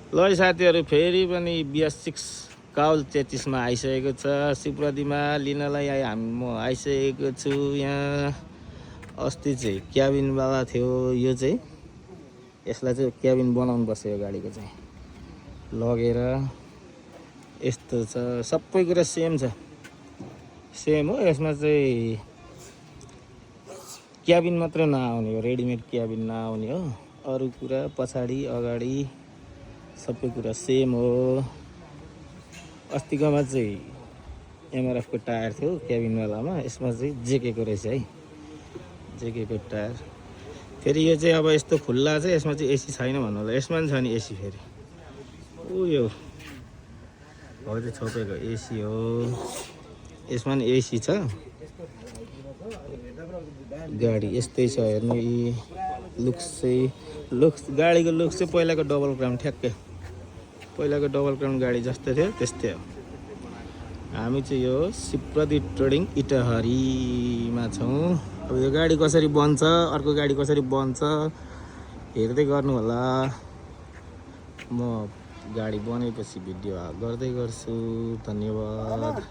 ल साथीहरू फेरि पनि BS6 काउल 33 मा आइसकेको छ। शिवप्रतिमा लिनलाई म आइसकेको छु यहाँ। अस्ति चाहिँ क्याबिनवाला थियो, यो चाहिँ यसलाई चाहिँ क्याबिन बनाउनु पर्छ यो गाडीको चाहिँ लगेर। यस्तो छ, सबै कुरा सेम छ, सेम हो। यसमा चाहिँ क्याबिन मात्र नआउने हो, रेडिमेड क्याबिन नआउने हो। अरू कुरा पछाडि अगाडि सबै कुरा सेम हो। अस्तिकोमा चाहिँ MRF को टायर थियो क्याबिनवालामा, यसमा चाहिँ JK को रहेछ है, JK को टायर। फेरि यो चाहिँ अब यस्तो खुल्ला चाहिँ यसमा चाहिँ AC छैन भन्नु होला, यसमा पनि छ नि AC। फेरि यो हो त्यो छोपेको AC हो, यसमा पनि AC छ। गाडी यस्तै छ हेर्नु। लुक्स गाडीको लुक्स चाहिँ पहिलाको डबल क्राउन, ठ्याक्कै पहिलाको डबल क्राउन गाडी जस्तै थियो त्यस्तै हो। हामी चाहिँ यो शिवप्रदीप ट्रेडिङ इटहरीमा छौँ। अब यो गाडी कसरी बन्छ, अर्को गाडी कसरी बन्छ हेर्दै गर्नु होला। म गाडी बनेपछि भिडियो गर्दै गर्छु। धन्यवाद।